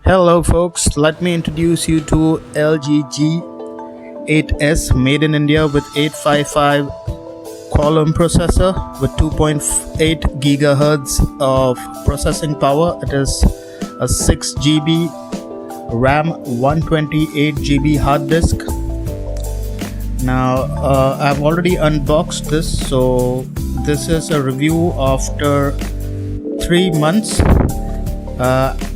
Hello folks, let me introduce you to LG G8s made in India with 855 column processor with 2.8 gigahertz of processing power. It is a 6 GB RAM, 128 GB hard disk. Now I've already unboxed this, so this is a review after 3 months,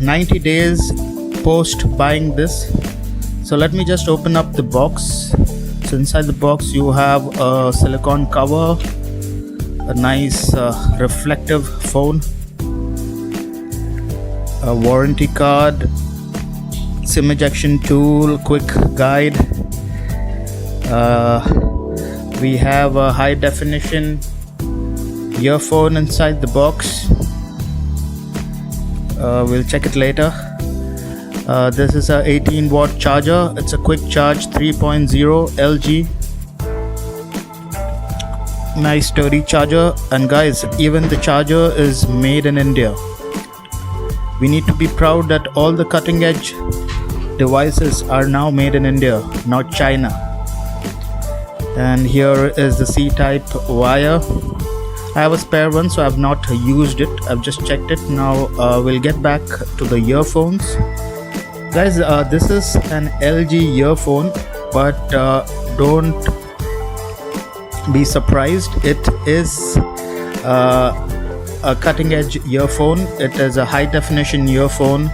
90 days post buying this. So let me just open up the box. So inside the box you have a silicone cover, a nice reflective phone, a warranty card, SIM ejection tool, quick guide. We have a high definition earphone inside the box. We'll check it later. This is a 18 watt charger. It's a quick charge 3.0 LG. Nice sturdy charger. And guys, even the charger is made in India. We need to be proud that all the cutting edge devices are now made in India, not China. And here is the C-type wire. I have a spare one, so I have not used it. I've just checked it. Now we'll get back to the earphones. Guys, this is an LG earphone, but don't be surprised. It is a cutting edge earphone. It is a high definition earphone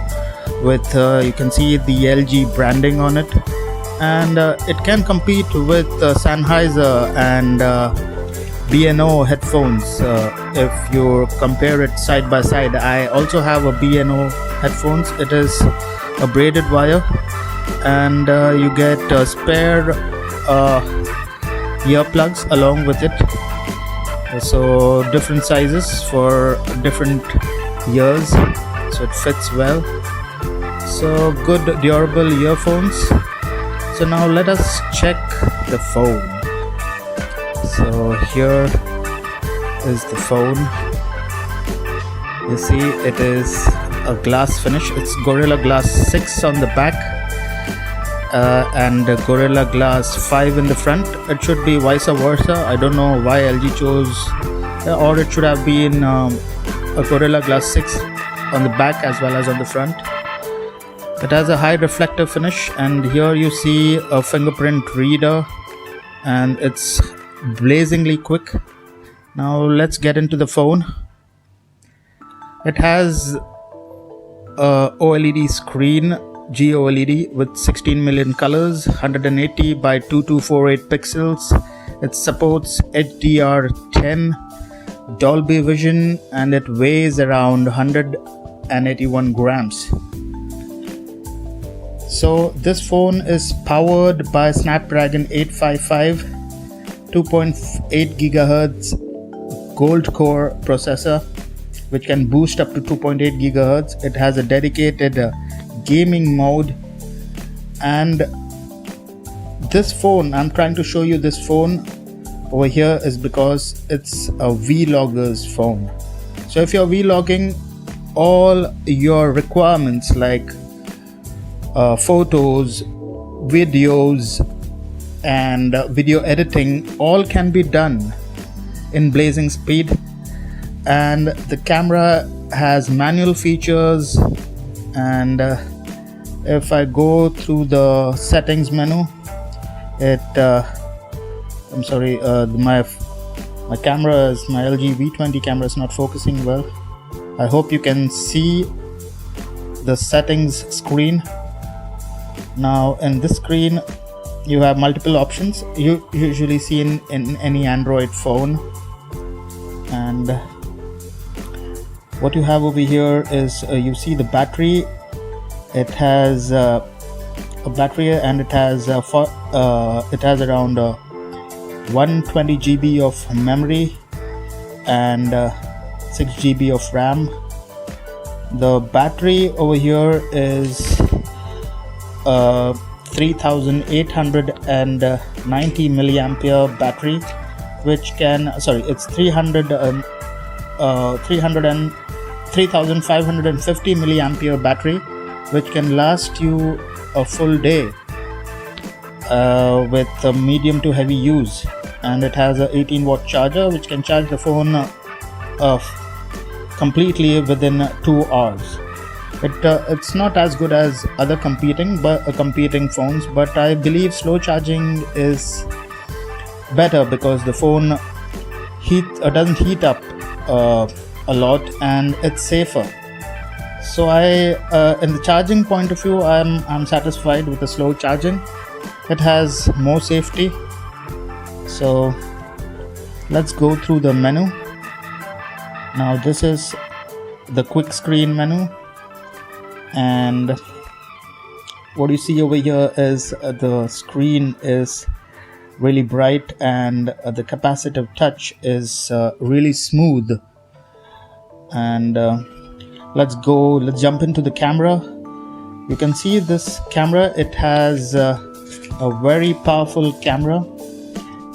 with you can see the LG branding on it, and it can compete with Sennheiser and B&O headphones if you compare it side by side. I also have a B&O headphones. It is a braided wire, and you get spare earplugs along with it, so different sizes for different ears, so it fits well. So good durable earphones. So now let us check the phone. So here is the phone. You see it is a glass finish. It's Gorilla Glass 6 on the back and Gorilla Glass 5 in the front. It should be vice versa. I don't know why LG chose, or it should have been a Gorilla Glass 6 on the back as well as on the front. It has a high reflective finish, and here you see a fingerprint reader, and it's blazingly quick. Now let's get into the phone. It has a OLED screen, GOLED, with 16 million colors, 180 by 2248 pixels. It supports HDR10, Dolby Vision, and it weighs around 181 grams. So this phone is powered by Snapdragon 855 2.8 gigahertz gold core processor, which can boost up to 2.8 gigahertz. It has a dedicated gaming mode, and this phone, I'm trying to show you this phone over here, is because it's a vlogger's phone. So if you're vlogging, all your requirements like photos, videos, and video editing, all can be done in blazing speed. And the camera has manual features, and if I go through the settings menu, it I'm sorry, my camera is, my LG V20 camera is not focusing well. I hope you can see the settings screen. Now in this screen you have multiple options you usually see in any Android phone, and what you have over here is you see the battery. It has a battery, and it has around 120 GB of memory and 6 GB of RAM. The battery over here is 3890 milliampere battery, which can, it's 3550 milliampere battery, which can last you a full day with a medium to heavy use. And it has a 18-watt charger which can charge the phone completely within 2 hours. It's not as good as other competing phones, but I believe slow charging is better because the phone doesn't heat up a lot, and it's safer. So in the charging point of view, I'm satisfied with the slow charging. It has more safety. So let's go through the menu. Now this is the quick screen menu, and what you see over here is the screen is really bright, and the capacitive touch is really smooth. And let's jump into the camera. You can see this camera. It has a very powerful camera.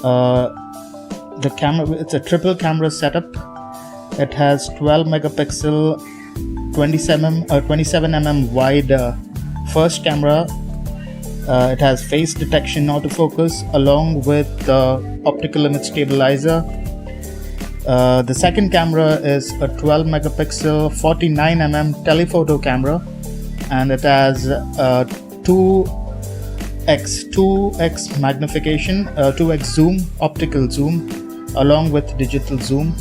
The camera, it's a triple camera setup. It has 12 megapixel 27 mm wide first camera. It has face detection autofocus along with optical image stabilizer. The second camera is a 12 megapixel 49 mm telephoto camera, and it has 2x magnification, 2x zoom, optical zoom along with digital zoom.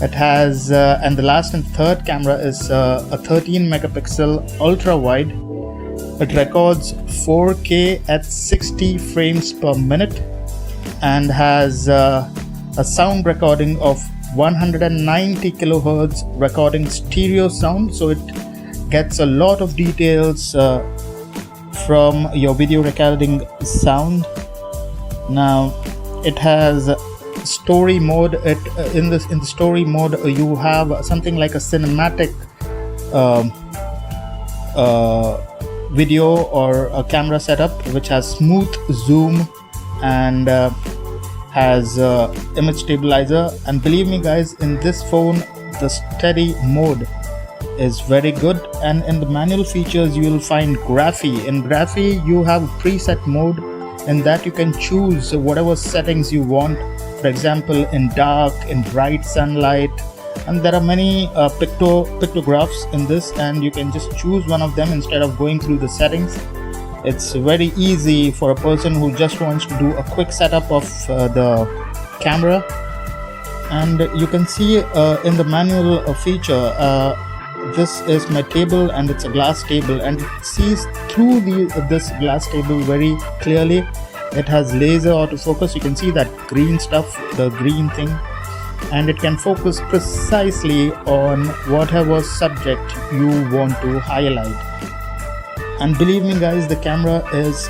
It has and the last and third camera is a 13 megapixel ultra wide. It records 4K at 60 frames per minute and has a sound recording of 190 kilohertz recording stereo sound, so it gets a lot of details from your video recording sound. Now it has story mode. In the story mode you have something like a cinematic video or a camera setup which has smooth zoom and has image stabilizer. And believe me guys, in this phone the steady mode is very good. And in the manual features you will find Graphy. In Graphy you have a preset mode, in that you can choose whatever settings you want. For example, in dark, in bright sunlight, and there are many pictographs in this, and you can just choose one of them instead of going through the settings. It's very easy for a person who just wants to do a quick setup of the camera. And you can see in the manual feature, this is my table, and it's a glass table, and it sees through this glass table very clearly. It has laser autofocus. You can see that green stuff, the green thing, and it can focus precisely on whatever subject you want to highlight. And believe me guys, the camera is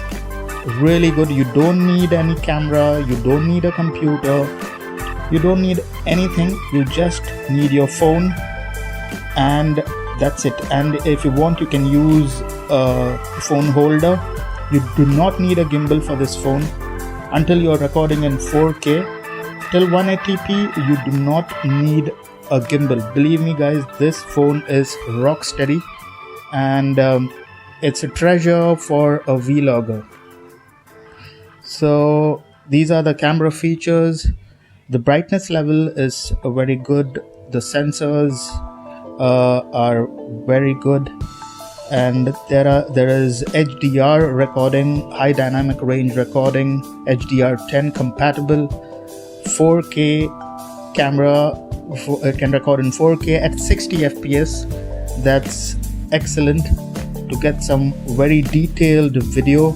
really good. You don't need any camera, you don't need a computer, you don't need anything. You just need your phone, and that's it. And if you want, you can use a phone holder. You do not need a gimbal for this phone until you're recording in 4K. Till 180p you do not need a gimbal. Believe me guys, this phone is rock steady, and it's a treasure for a vlogger. So these are the camera features. The brightness level is very good. The sensors are very good, and there is HDR recording, high dynamic range recording, HDR10 compatible, 4K camera. It can record in 4K at 60 fps. That's excellent to get some very detailed video.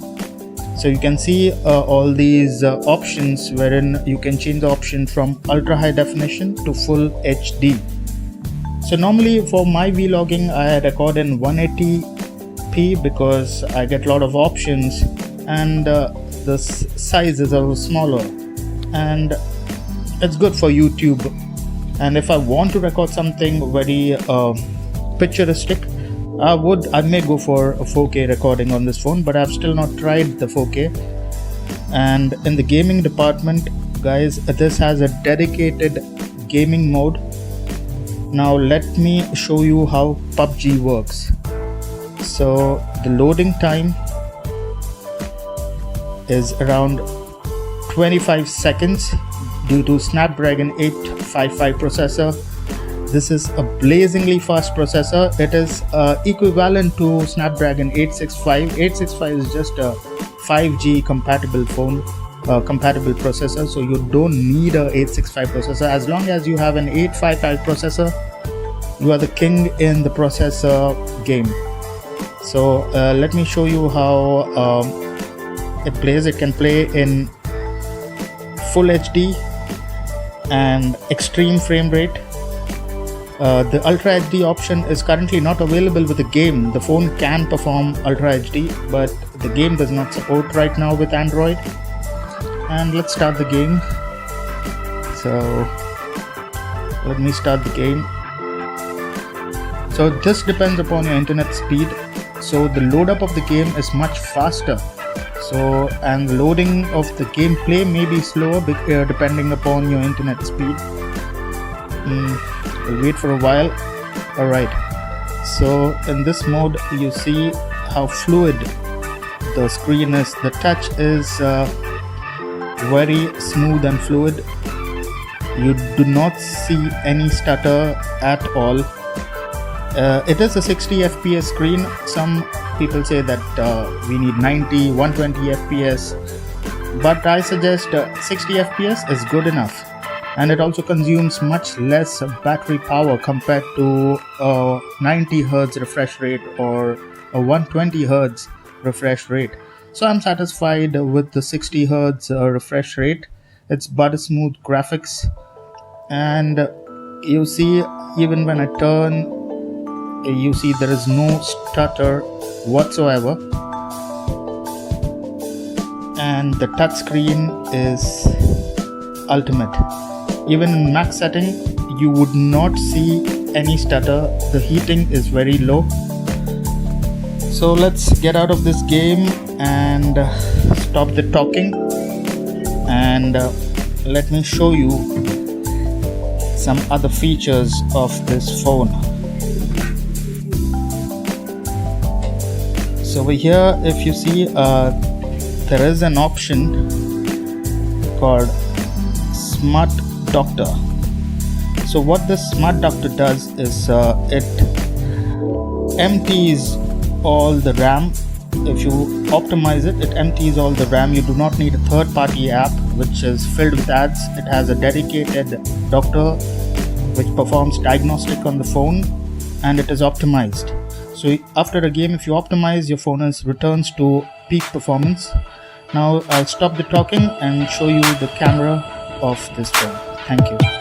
So you can see all these options, wherein you can change the option from ultra high definition to full HD. So normally for my vlogging I record in 180p because I get a lot of options, and the size is a little smaller, and it's good for YouTube. And if I want to record something very picturestic, I may go for a 4K recording on this phone, but I've still not tried the 4K. And in the gaming department guys, this has a dedicated gaming mode. Now let me show you how PUBG works. So the loading time is around 25 seconds due to Snapdragon 855 processor. This is a blazingly fast processor. It is equivalent to Snapdragon 865. 865 is just a 5G compatible phone, compatible processor, so you don't need a 865 processor. As long as you have an 855 processor, you are the king in the processor game. So let me show you how it plays. It can play in full HD and extreme frame rate. The Ultra HD option is currently not available with the game. The phone can perform Ultra HD, but the game does not support right now with Android. And let's start the game. So let me start the game. So this depends upon your internet speed. So the load up of the game is much faster. So, and loading of the gameplay may be slower depending upon your internet speed. We'll wait for a while. Alright, so in this mode you see how fluid the screen is. The touch is very smooth and fluid. You do not see any stutter at all. It is a 60 FPS screen. Some people say that we need 90, 120 FPS, but I suggest 60 FPS is good enough. And it also consumes much less battery power compared to a 90 Hz refresh rate or a 120 Hz refresh rate. So I'm satisfied with the 60 Hz refresh rate. It's butter smooth graphics, and you see even when I turn, you see there is no stutter whatsoever, and the touch screen is ultimate. Even in max setting you would not see any stutter. The heating is very low. So let's get out of this game and stop the talking, and let me show you some other features of this phone. So over here, if you see, there is an option called Smart Doctor. So what this Smart Doctor does is it empties all the RAM. If you optimize it, it empties all the RAM. You do not need a third-party app which is filled with ads. It has a dedicated doctor which performs diagnostic on the phone, and it is optimized. So after a game, if you optimize, your phone returns to peak performance. Now I'll stop the talking and show you the camera of this phone. Thank you.